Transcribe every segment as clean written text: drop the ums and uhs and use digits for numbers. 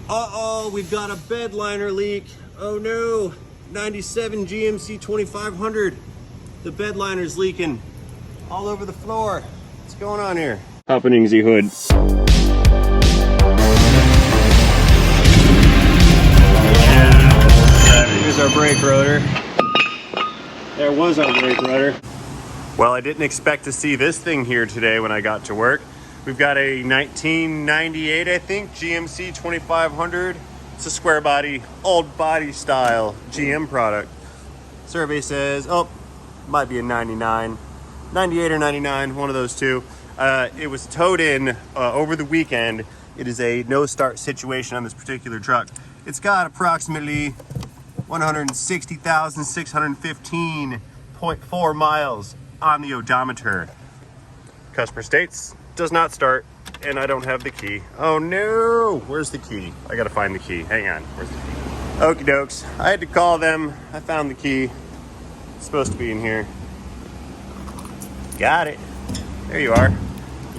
Uh-oh, we've got a bed liner leak. Oh no, 97 GMC 2500. The bed liner's leaking all over the floor. What's going on here? Happening, Z Hood. Here's our brake rotor. There was our brake rotor. Well, I didn't expect to see this thing here today when I got to work. We've got a 1998, I think, GMC 2500. It's a square body, old body style GM product. Survey says, oh, might be a 99, 98 or 99, one of those two. It was towed in over the weekend. It is a no start situation on this particular truck. It's got approximately 160,615.4 miles on the odometer. Customer states, does not start, and I don't have the key. Oh no, where's the key? I gotta find the key, hang on, where's the key? Okie dokes, I had to call them. I found the key. It's supposed to be in here. Got it, there you are.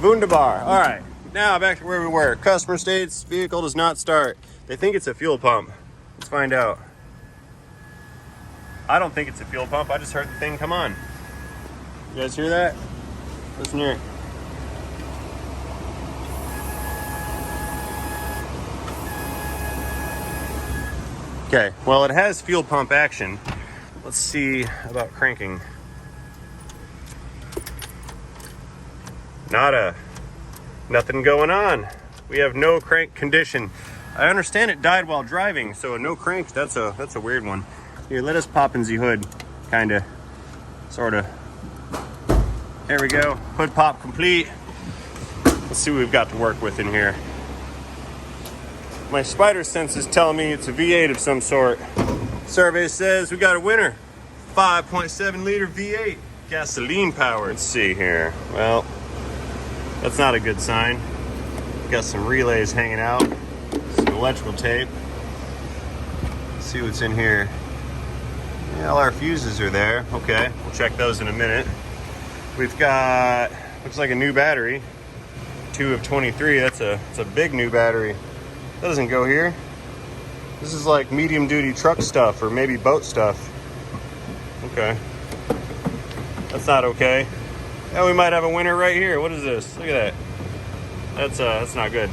Wunderbar, all right, now back to where we were. Customer states, vehicle does not start. They think it's a fuel pump. Let's find out. I don't think it's a fuel pump, I just heard the thing come on. You guys hear that? Listen here. Okay, well, it has fuel pump action. Let's see about cranking. Nothing going on. We have no crank condition. I understand it died while driving, so no crank, that's a weird one. Here, let us pop in the hood, kinda, sorta. There we go, hood pop complete. Let's see what we've got to work with in here. My spider sense is telling me it's a V8 of some sort. Survey says we got a winner. 5.7 liter V8, gasoline powered. Let's see here. Well, that's not a good sign. Got some relays hanging out, some electrical tape. Let's see what's in here. Yeah, all our fuses are there. Okay, we'll check those in a minute. We've got, looks like a new battery. 2 of 23, that's a big new battery. That doesn't go here. This is like medium duty truck stuff or maybe boat stuff. Okay. That's not okay. Yeah, we might have a winner right here. What is this? Look at that. That's not good.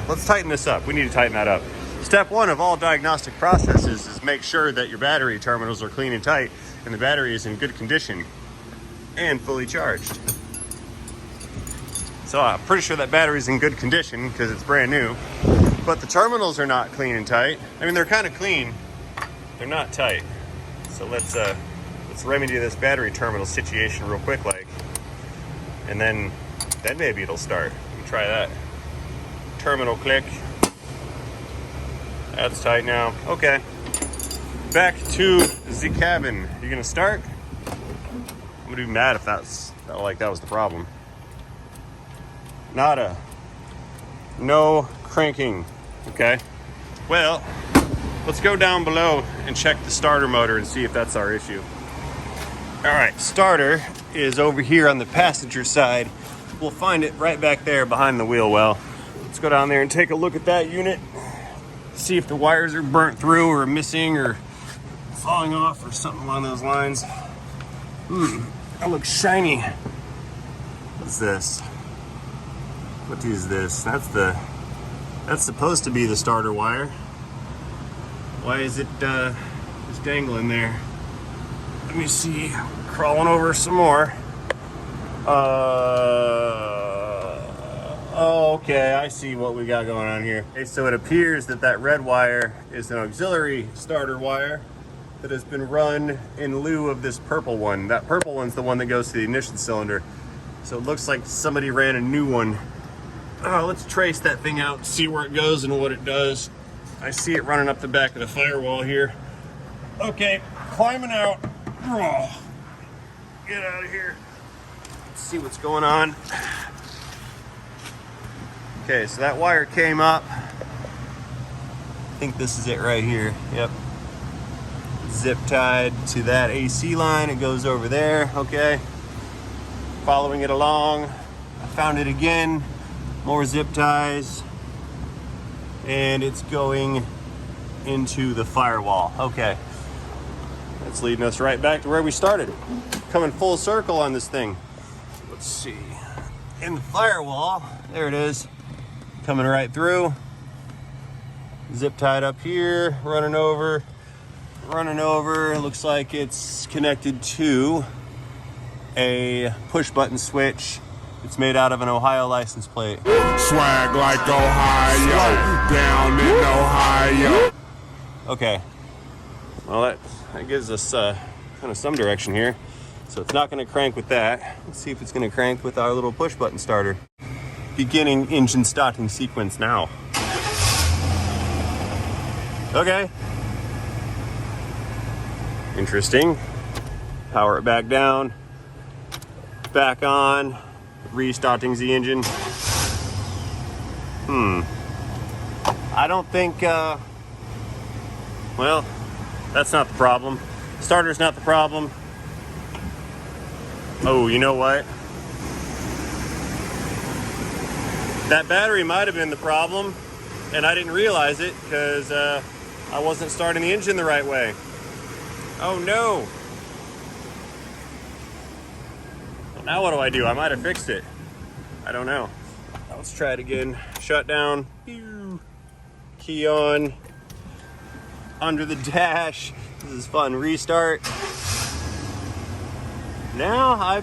Let's tighten this up. We need to tighten that up. Step one of all diagnostic processes is make sure that your battery terminals are clean and tight and the battery is in good condition and fully charged. So I'm pretty sure that battery's in good condition because it's brand new, but the terminals are not clean and tight. I mean, they're kind of clean, they're not tight. So let's remedy this battery terminal situation real quick, and then maybe it'll start. Let me try that. Terminal click. That's tight now. Okay. Back to the cabin. You gonna start? I'm gonna be mad if that was the problem. No cranking. Okay. Well, let's go down below and check the starter motor and see if that's our issue. All right, starter is over here on the passenger side. We'll find it right back there behind the wheel well. Let's go down there and take a look at that unit. See if the wires are burnt through or missing or falling off or something along those lines. That looks shiny. What's this? What is this? That's supposed to be the starter wire. Why is it just dangling there? Let me see. Crawling over some more. Oh, okay, I see what we got going on here. Okay, so it appears that red wire is an auxiliary starter wire that has been run in lieu of this purple one. That purple one's the one that goes to the ignition cylinder. So it looks like somebody ran a new one. Let's trace that thing out, see where it goes and what it does. I see it running up the back of the firewall here. Okay, climbing out. Oh, get out of here. Let's see what's going on. Okay, so that wire came up. I think this is it right here. Yep. Zip tied to that AC line. It goes over there. Okay. Following it along. I found it again. More zip ties. and it's going into the firewall. Okay, that's leading us right back to where we started. Coming full circle on this thing. Let's see. In the firewall, there it is. Coming right through. Zip tied up here, running over. It looks like it's connected to a push button switch. It's made out of an Ohio license plate. Swag like Ohio, down in Ohio. Okay, well that gives us kind of some direction here. So it's not going to crank with that. Let's see if it's going to crank with our little push button starter. Beginning engine starting sequence now. Okay. Interesting. Power it back down. Back on. Restarting the engine. I don't think, well, that's not the problem. Starter's not the problem. Oh, you know what? That battery might have been the problem, and I didn't realize it because I wasn't starting the engine the right way. Oh no. Well, now what do? I might have fixed it. I don't know. Let's try it again. Shut down. Key on. Under the dash. This is fun. Restart. Now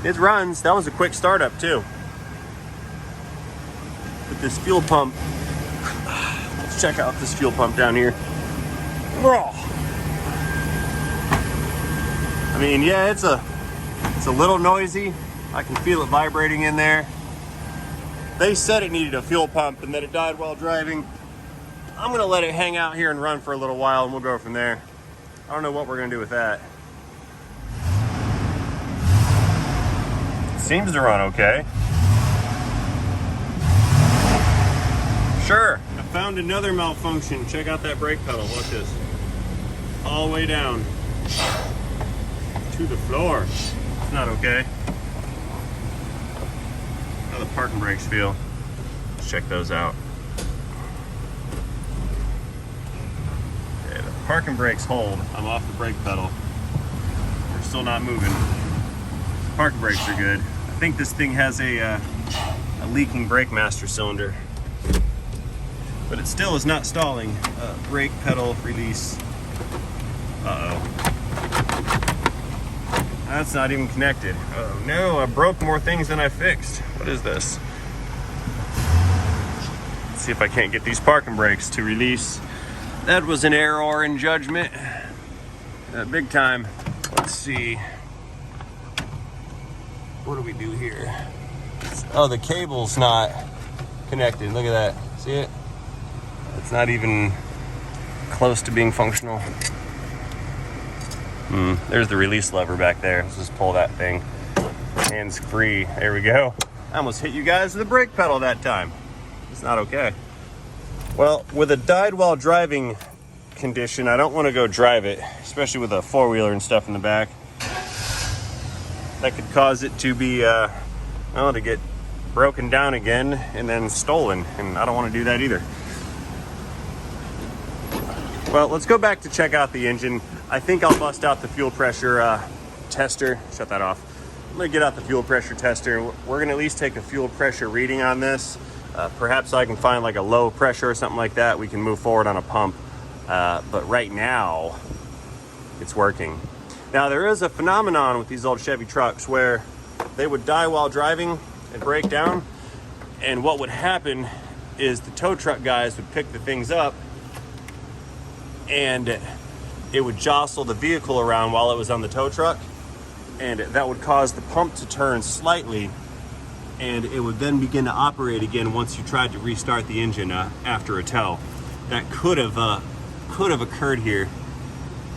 it runs. That was a quick startup too. With this fuel pump. Let's check out this fuel pump down here. I mean, yeah, it's a little noisy. I can feel it vibrating in there. They said it needed a fuel pump and that it died while driving. I'm gonna let it hang out here and run for a little while and we'll go from there. I don't know what we're gonna do with that. Seems to run okay. Sure, I found another malfunction. Check out that brake pedal, watch this. All the way down to the floor. It's not okay. How the parking brakes feel. Let's check those out. Okay, the parking brakes hold. I'm off the brake pedal. We're still not moving. Parking brakes are good. I think this thing has a leaking brake master cylinder, but it still is not stalling. Brake pedal release. That's not even connected. Oh no, I broke more things than I fixed. What is this? Let's see if I can't get these parking brakes to release. That was an error in judgment. Big time. Let's see. What do we do here? Oh, the cable's not connected. Look at that. See it? It's not even close to being functional. There's the release lever back there. Let's just pull that thing. Hands free. There we go. I almost hit you guys with the brake pedal that time. It's not okay. Well, with a died while driving condition, I don't want to go drive it, especially with a four-wheeler and stuff in the back. That could cause it to be, to get broken down again and then stolen, and I don't want to do that either. Well, let's go back to check out the engine. I think I'll bust out the fuel pressure tester. Shut that off. I'm gonna get out the fuel pressure tester. We're gonna at least take a fuel pressure reading on this. Perhaps I can find like a low pressure or something like that. We can move forward on a pump. But right now, it's working. Now, there is a phenomenon with these old Chevy trucks where they would die while driving and break down. And what would happen is the tow truck guys would pick the things up and it would jostle the vehicle around while it was on the tow truck. And that would cause the pump to turn slightly, and it would then begin to operate again once you tried to restart the engine after a tow. That could have occurred here.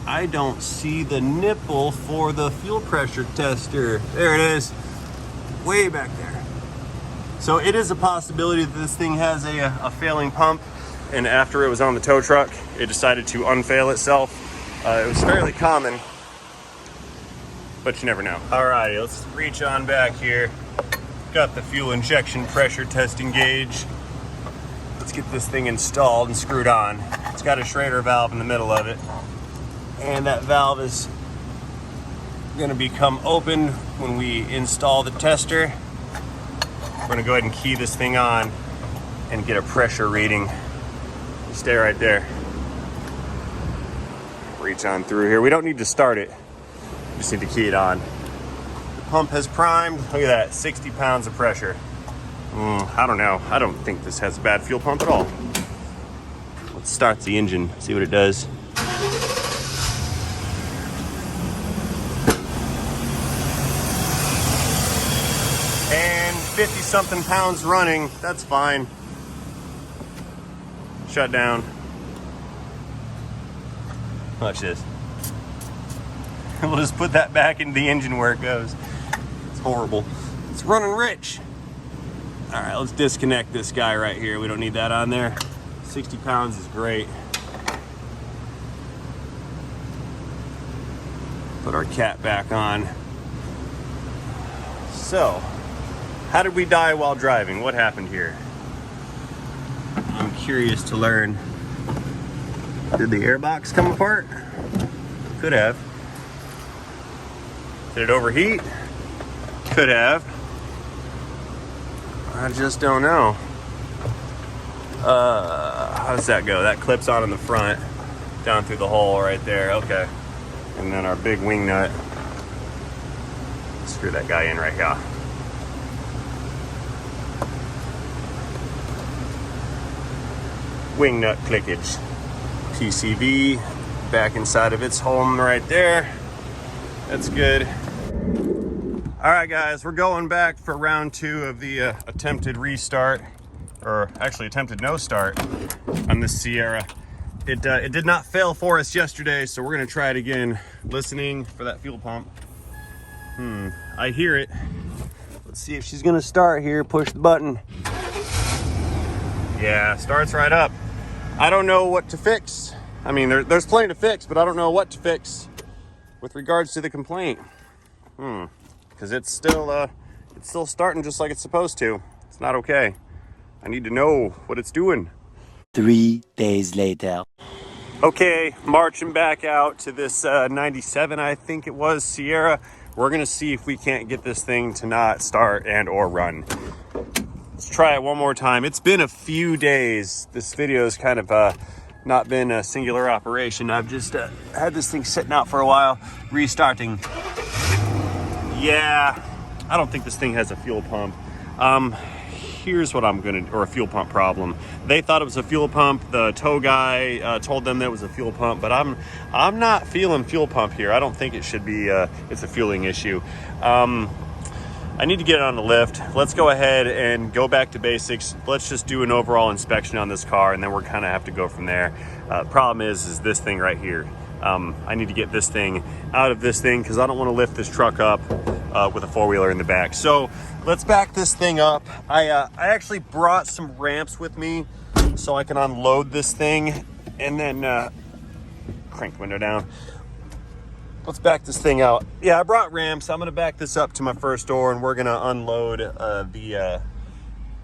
I don't see the nipple for the fuel pressure tester. There it is, way back there. So it is a possibility that this thing has a failing pump, and after it was on the tow truck, it decided to unfail itself. It was fairly common, but you never know. Alrighty, let's reach on back here. Got the fuel injection pressure testing gauge. Let's let's get this thing installed and screwed on. It's got a Schrader valve in the middle of it, and that valve is going to become open when we install the tester. We're going to go ahead and key this thing on and get a pressure reading. Stay right there. Reach on through here. We don't need to start it, just need to key it on. The pump has primed. Look at that, 60 pounds of pressure. I don't know. I don't think this has a bad fuel pump at all. Let's start the engine, see what it does. And 50 something pounds running, that's fine. Shut down. Watch this. We'll just put that back into the engine where it goes. It's horrible. It's running rich. All right, let's disconnect this guy right here. We don't need that on there. 60 pounds is great. Put our cap back on. So, how did we die while driving? What happened here? I'm curious to learn. Did the airbox come apart? Could have. Did it overheat? Could have. I just don't know. How does that go? That clips on in the front, down through the hole right there. Okay. And then our big wing nut. Screw that guy in right here. Wing nut clickage. PCV back inside of its home right there. That's good. All right, guys, we're going back for round 2 of the attempted restart, or actually attempted no start on this Sierra. It did not fail for us yesterday, so we're gonna try it again. Listening for that fuel pump. I hear it. Let's see if she's gonna start here. Push the button. Yeah, starts right up. I don't know what to fix. I mean, there's plenty to fix, but I don't know what to fix with regards to the complaint. Because it's still starting just like it's supposed to. It's not okay. I need to know what it's doing. 3 days later. Okay, marching back out to this 97, I think it was, Sierra. We're gonna see if we can't get this thing to not start and or run. Let's try it one more time. It's been a few days. This video's kind of not been a singular operation. I've just had this thing sitting out for a while, restarting. Yeah, I don't think this thing has a fuel pump. Here's what or a fuel pump problem. They thought it was a fuel pump. The tow guy told them that it was a fuel pump, but I'm not feeling fuel pump here. I don't think it should be, it's a fueling issue. I need to get it on the lift. Let's go ahead and go back to basics. Let's just do an overall inspection on this car, and then we're kind of have to go from there. Problem is this thing right here. I need to get this thing out of this thing because I don't want to lift this truck up with a four-wheeler in the back. So let's back this thing up. I actually brought some ramps with me so I can unload this thing and then crank the window down. Let's back this thing out. Yeah, I brought ramps. I'm gonna back this up to my first door and we're gonna unload the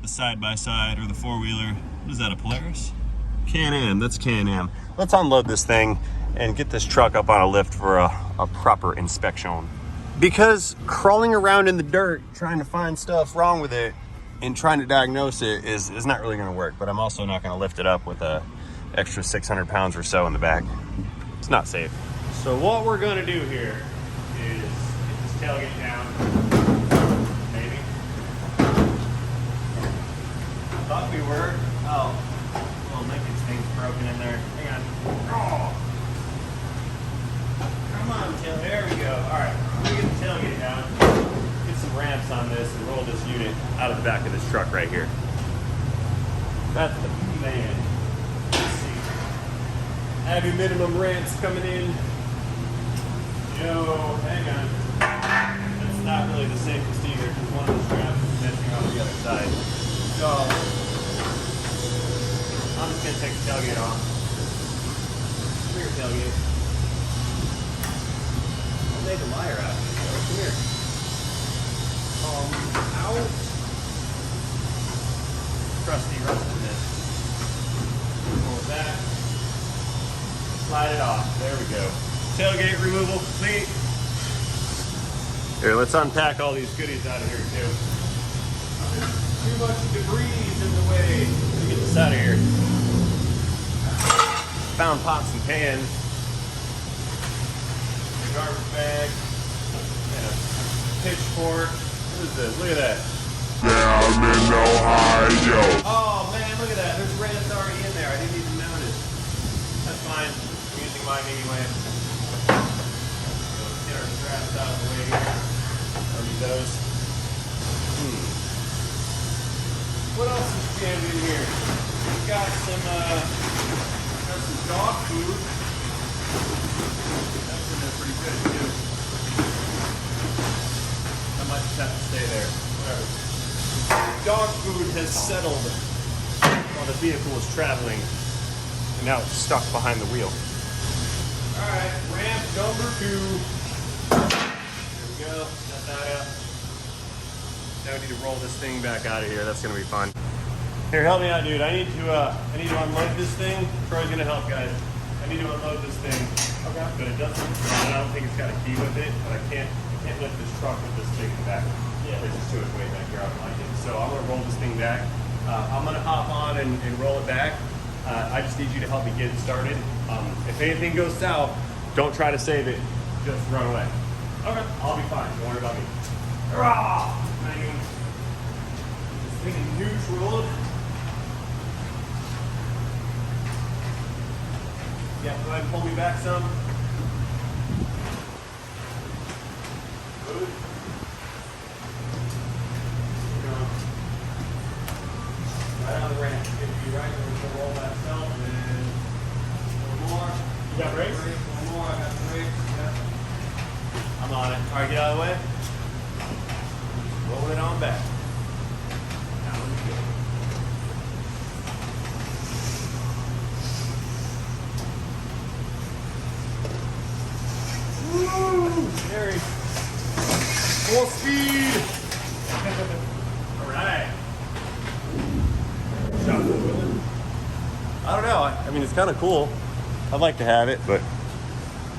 side-by-side or the four-wheeler. What is that, a Polaris? Can-Am, that's Can-Am. Let's unload this thing and get this truck up on a lift for a proper inspection. Because crawling around in the dirt trying to find stuff wrong with it and trying to diagnose it is not really gonna work, but I'm also not gonna lift it up with a extra 600 pounds or so in the back. It's not safe. So what we're gonna do here is get this tailgate down, maybe. Thought we were. Oh, little Lincoln's thing's broken in there. Hang on. Oh. Come on, tail. There we go. All right, we're gonna get the tailgate down, get some ramps on this, and roll this unit out of the back of this truck right here. That's the man. Let's see. Heavy minimum ramps coming in. Yo, hang on. That's not really the safest either because one of the straps is missing on the other side. So, I'm just gonna take the tailgate off. Come here, tailgate. I'll make a liar out of you. Come here. Out. Crusty rust in this. slide it off. There we go. Tailgate removal complete. Here, let's unpack all these goodies out of here too. There's too much debris in the way. Let me get this out of here. Found pots and pans. A garbage bag. And a pitchfork. What is this? Look at that. Down in Ohio. Oh man, look at that. There's reds already in there. I didn't even notice. That's fine. I'm using mine anyway. So let's get our straps out of the way here. I'll use those. What else is jammed in here? We've got some dog food. That's in there pretty good too. I might just have to stay there. Whatever. Dog food has settled while the vehicle is traveling, and now it's stuck behind the wheel. All right, ramp number 2. There we go. Set that up. Now we need to roll this thing back out of here. That's gonna be fun. Here, help me out, dude. I need to unload this thing. Troy's gonna help, guys. I need to unload this thing. Okay. But it doesn't. I don't think it's got a key with it. But I can't lift this truck with this thing in the back. Yeah. There's just too much weight back here. I don't like it. So I'm gonna roll this thing back. I'm gonna hop on and roll it back. I just need you to help me get it started. If anything goes south, don't try to save it. Just run away. Okay. I'll be fine. Don't worry about me. Hurrah! This thing is neutral. Yeah, go ahead and pull me back some. Good. Right on the ramp. Get you right. We're going to roll that self and then one more. You got brakes? One more. I got brakes. Yeah. I'm on it. All right, get out of the way. Roll it on back. Now we go. Woo! Very full speed. All right. Shot the wheeling. I don't know. I mean, it's kind of cool. I'd like to have it, but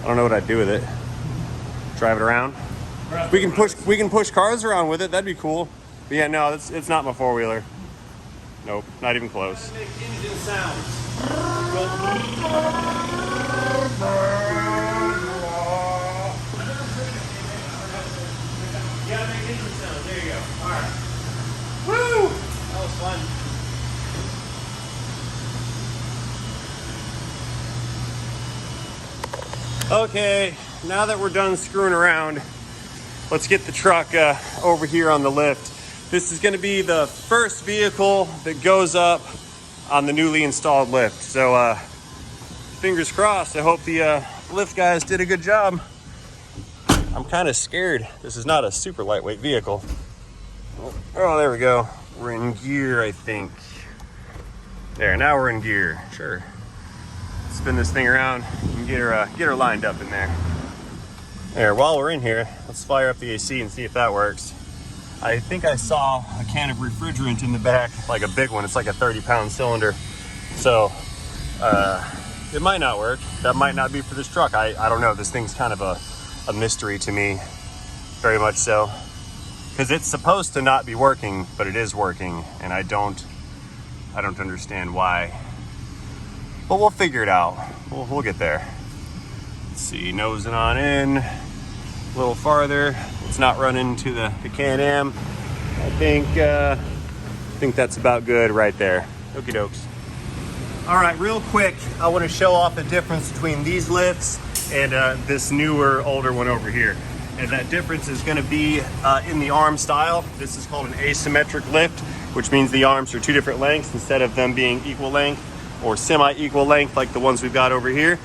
I don't know what I'd do with it. Drive it around. We can push cars around with it. That'd be cool. But yeah, no, it's not my 4-wheeler. Nope, not even close. Make engine sounds. You gotta make engine sounds. There you go. All right. Woo! That was fun. Okay, now that we're done screwing around, let's get the truck over here on the lift. This is going to be the first vehicle that goes up on the newly installed lift. So fingers crossed. I hope the lift guys did a good job. I'm kind of scared. This is not a super lightweight vehicle. Oh, there we go. We're in gear, I think. There, now we're in gear. Sure. Spin this thing around and get her lined up in there. There, while we're in here, let's fire up the AC and see if that works. I think I saw a can of refrigerant in the back, like a big one. It's like a 30-pound cylinder. So it might not work. That might not be for this truck. I don't know. This thing's kind of a mystery to me, very much so. Because it's supposed to not be working, but it is working, and I don't understand why. But we'll figure it out. We'll get there. Let's see, nosing on in. A little farther. Let's not run into the Can-Am. I think that's about good right there. Okie dokes. All right, real quick, I want to show off the difference between these lifts and this newer, older one over here. And that difference is going to be in the arm style. This is called an asymmetric lift, which means the arms are 2 different lengths instead of them being equal length or semi-equal length like the ones we've got over here.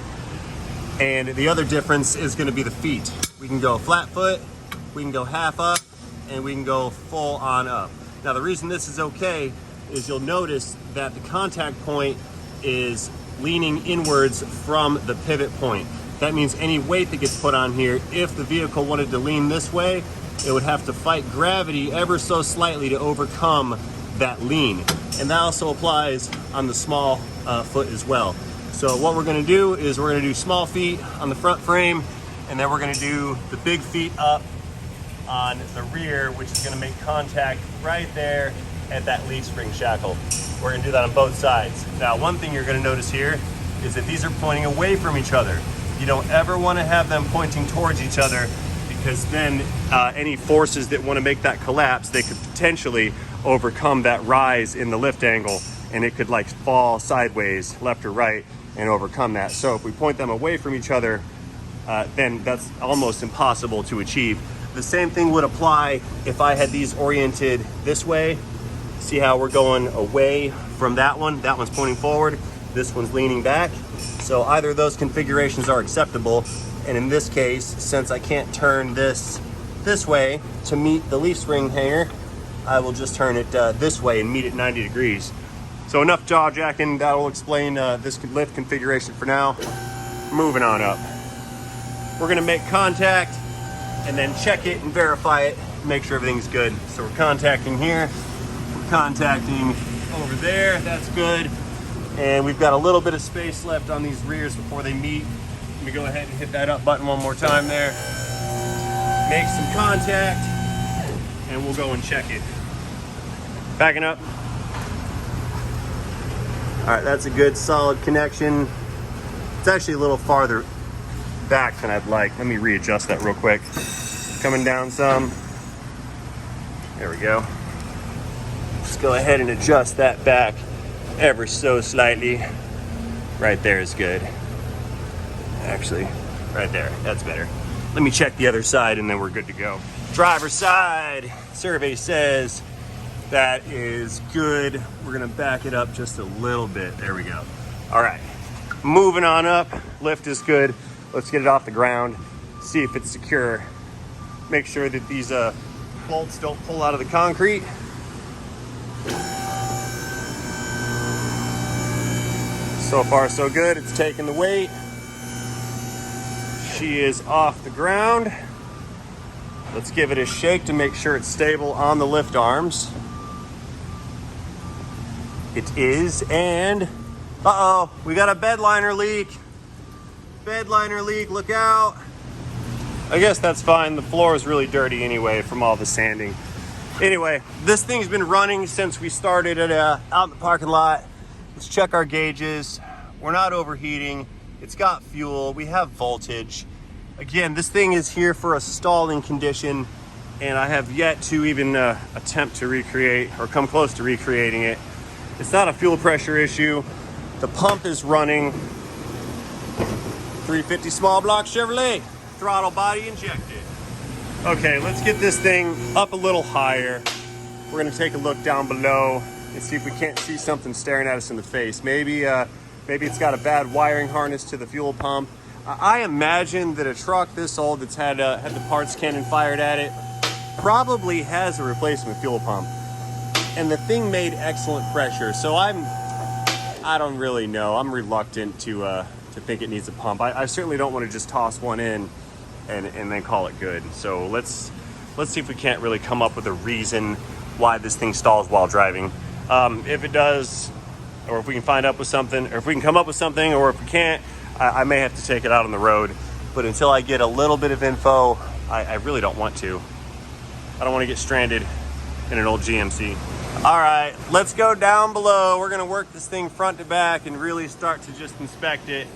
And the other difference is going to be the feet. We can go flat foot, we can go half up, and we can go full on up. Now the reason this is okay is you'll notice that the contact point is leaning inwards from the pivot point. That means any weight that gets put on here, if the vehicle wanted to lean this way, it would have to fight gravity ever so slightly to overcome that lean. And that also applies on the small foot as well. So what we're gonna do is we're gonna do small feet on the front frame, and then we're gonna do the big feet up on the rear, which is gonna make contact right there at that leaf spring shackle. We're gonna do that on both sides. Now, one thing you're gonna notice here is that these are pointing away from each other. You don't ever wanna have them pointing towards each other, because then any forces that wanna make that collapse, they could potentially overcome that rise in the lift angle, and it could like fall sideways, left or right, and overcome that. So if we point them away from each other, then that's almost impossible to achieve. The same thing would apply if I had these oriented this way. See how we're going away from that one? That one's pointing forward, this one's leaning back. So either of those configurations are acceptable. And in this case, since I can't turn this way to meet the leaf spring hanger, I will just turn it this way and meet it 90 degrees. So enough jaw jacking, that will explain this lift configuration for now. Moving on up. We're gonna make contact and then check it and verify it, make sure everything's good. So we're contacting here, we're contacting over there, that's good. And we've got a little bit of space left on these rears before they meet. Let me go ahead and hit that up button one more time there. Make some contact, and we'll go and check it. Backing up. All right, that's a good solid connection. It's actually a little farther back than I'd like. Let me readjust that real quick. Coming down some. There we go. Let's go ahead and adjust that back ever so slightly. Right there is good. Actually, right there, that's better. Let me check the other side and then we're good to go. Driver's side, survey says that is good. We're gonna back it up just a little bit. There we go. All right, moving on up. Lift is good. Let's get it off the ground, see if it's secure. Make sure that these bolts don't pull out of the concrete. So far, so good. It's taking the weight. She is off the ground. Let's give it a shake to make sure it's stable on the lift arms. It is, and uh-oh, we got a bed liner leak. Bed liner leak, look out. I guess that's fine. The floor is really dirty anyway from all the sanding. Anyway, this thing's been running since we started it out in the parking lot. Let's check our gauges. We're not overheating. It's got fuel. We have voltage. Again, this thing is here for a stalling condition, and I have yet to even attempt to recreate or come close to recreating it. It's not a fuel pressure issue. The pump is running. 350 small block Chevrolet, throttle body injected. Okay, let's get this thing up a little higher. We're gonna take a look down below and see if we can't see something staring at us in the face. Maybe it's got a bad wiring harness to the fuel pump. I imagine that a truck this old that's had the parts cannon fired at it probably has a replacement fuel pump. And the thing made excellent pressure, so I don't really know. I'm reluctant to think it needs a pump. I certainly don't want to just toss one in and then call it good. So let's see if we can't really come up with a reason why this thing stalls while driving. If it does, or if we can find up with something, or if we can come up with something, or if we can't, I may have to take it out on the road. But until I get a little bit of info, I really don't want to. I don't want to get stranded in an old GMC. All right, let's go down below. We're gonna work this thing front to back and really start to just inspect it.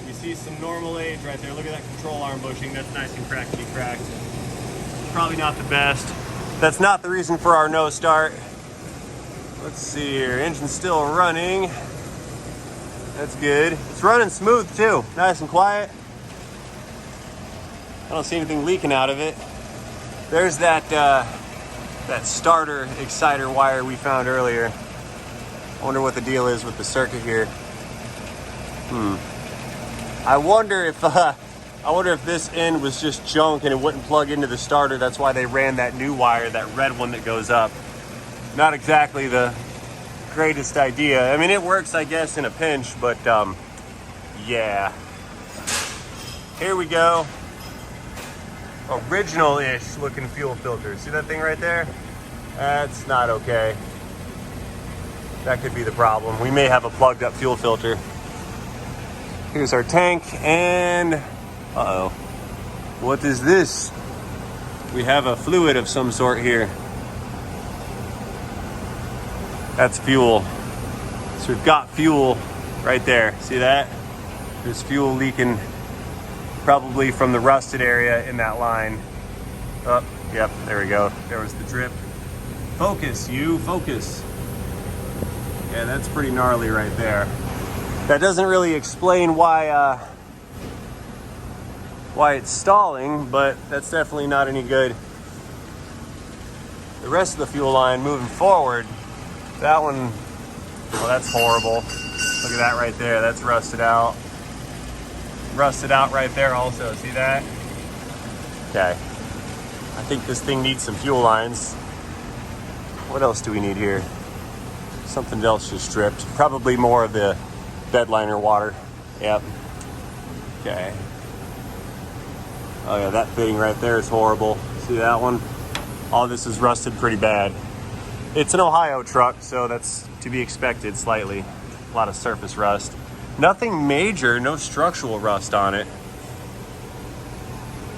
You see some normal age right there. Look at that control arm bushing. That's nice and crackety cracked. Probably not the best. That's not the reason for our no start. Let's see here, engine's still running. That's good. It's running smooth too, nice and quiet. I don't see anything leaking out of it. There's that starter exciter wire we found earlier. I wonder what the deal is with the circuit here. I wonder if this end was just junk and it wouldn't plug into the starter. That's why they ran that new wire, that red one that goes up. Not exactly the greatest idea. I mean, it works, I guess, in a pinch, but yeah. Here we go. Original-ish looking fuel filter. See that thing right there? That's not okay. That could be the problem. We may have a plugged up fuel filter. Here's our tank, and uh-oh. What is this? We have a fluid of some sort here. That's fuel. So we've got fuel right there. See that? There's fuel leaking probably from the rusted area in that line. Oh, yep, there we go. There was the drip. Focus, you, focus. Yeah, that's pretty gnarly right there. That doesn't really explain why it's stalling, but that's definitely not any good. The rest of the fuel line moving forward, that one, well, that's horrible. Look at that right there. That's rusted out. Rusted out right there also. See that? Okay. I think this thing needs some fuel lines. What else do we need here? Something else just dripped. Probably more of the bed liner water. Yep. Okay. Oh yeah, that fitting right there is horrible. See that one? All this is rusted pretty bad. It's an Ohio truck, so that's to be expected slightly. A lot of surface rust. Nothing major, no structural rust on it.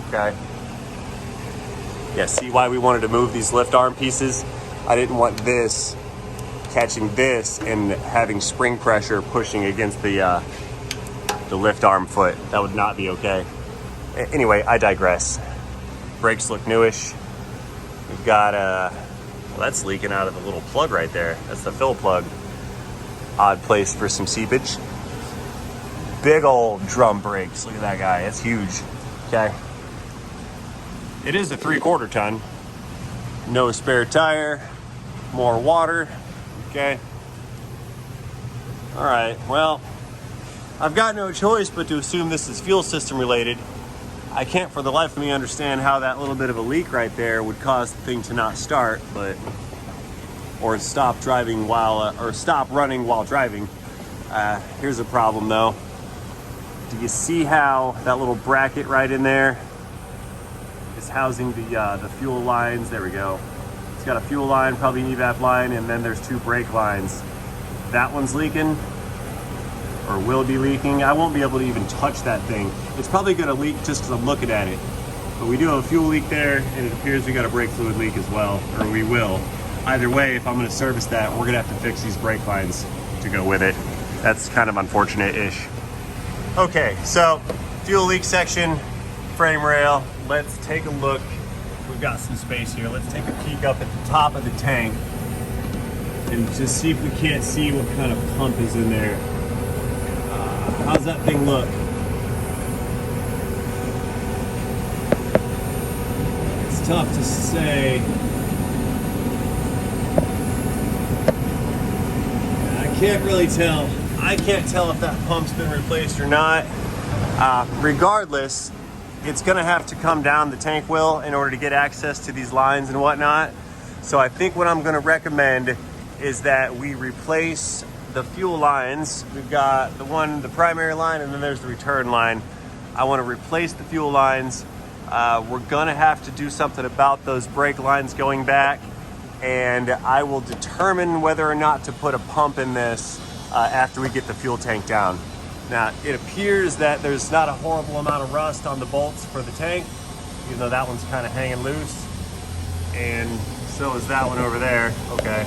Okay. Yeah, see why we wanted to move these lift arm pieces? I didn't want this catching this and having spring pressure pushing against the lift arm foot. That would not be okay. Anyway, I digress. Brakes look newish. We've got well, that's leaking out of the little plug right there. That's the fill plug. Odd place for some seepage. Big old drum brakes. Look at that guy. It's huge. Okay. It is a 3/4 ton. No spare tire. More water. Okay. All right. Well, I've got no choice but to assume this is fuel system related. I can't for the life of me understand how that little bit of a leak right there would cause the thing to not start, or stop driving while, or stop running while driving. Here's a problem though. Do you see how that little bracket right in there is housing the fuel lines? There we go. It's got a fuel line, probably an evap line, and then there's 2 brake lines. That one's leaking, or will be leaking. I won't be able to even touch that thing. It's probably gonna leak just because I'm looking at it. But we do have a fuel leak there, and it appears we got a brake fluid leak as well, or we will. Either way, if I'm gonna service that, we're gonna have to fix these brake lines to go with it. That's kind of unfortunate-ish. Okay, so fuel leak section, frame rail. Let's take a look. We've got some space here. Let's take a peek up at the top of the tank and just see if we can't see what kind of pump is in there. How's that thing look? It's tough to say. I can't really tell. I can't tell if that pump's been replaced or not. Regardless, it's gonna have to come down the tank well in order to get access to these lines and whatnot. So I think what I'm gonna recommend is that we replace the fuel lines. We've got the primary line, and then there's the return line. I wanna replace the fuel lines. We're gonna have to do something about those brake lines going back, and I will determine whether or not to put a pump in this after we get the fuel tank down. Now, it appears that there's not a horrible amount of rust on the bolts for the tank, even though that one's kind of hanging loose. And so is that one over there. Okay.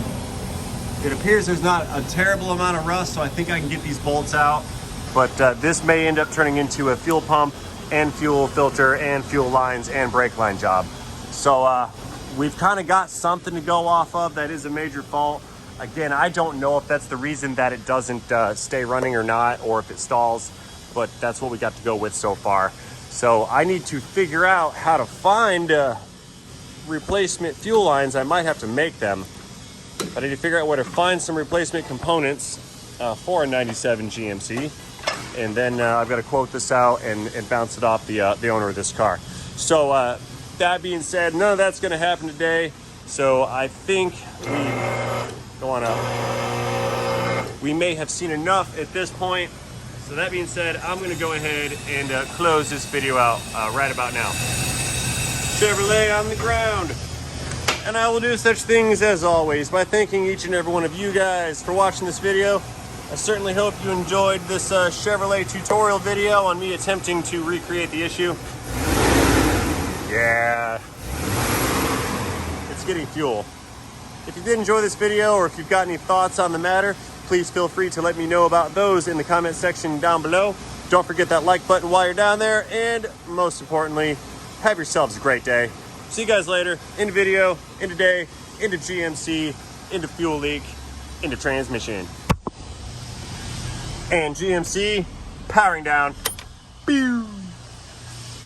It appears there's not a terrible amount of rust, so I think I can get these bolts out. But this may end up turning into a fuel pump and fuel filter and fuel lines and brake line job. So we've kind of got something to go off of. That is a major fault. Again, I don't know if that's the reason that it doesn't stay running or not, or if it stalls, but that's what we got to go with so far. So I need to figure out how to find replacement fuel lines. I might have to make them. I need to figure out where to find some replacement components for a 97 GMC. And then I've got to quote this out and bounce it off the owner of this car. So that being said, none of that's going to happen today. So I think go on up. We may have seen enough at this point. So that being said, I'm going to go ahead and close this video out right about now. Chevrolet on the ground. And I will do such things as always by thanking each and every one of you guys for watching this video. I certainly hope you enjoyed this Chevrolet tutorial video on me attempting to recreate the issue. Yeah, it's getting fuel. If you did enjoy this video, or if you've got any thoughts on the matter, please feel free to let me know about those in the comment section down below. Don't forget that like button while you're down there, and most importantly, have yourselves a great day. See you guys later. Into video, into day, into GMC, into fuel leak, into transmission. And GMC powering down. Pew!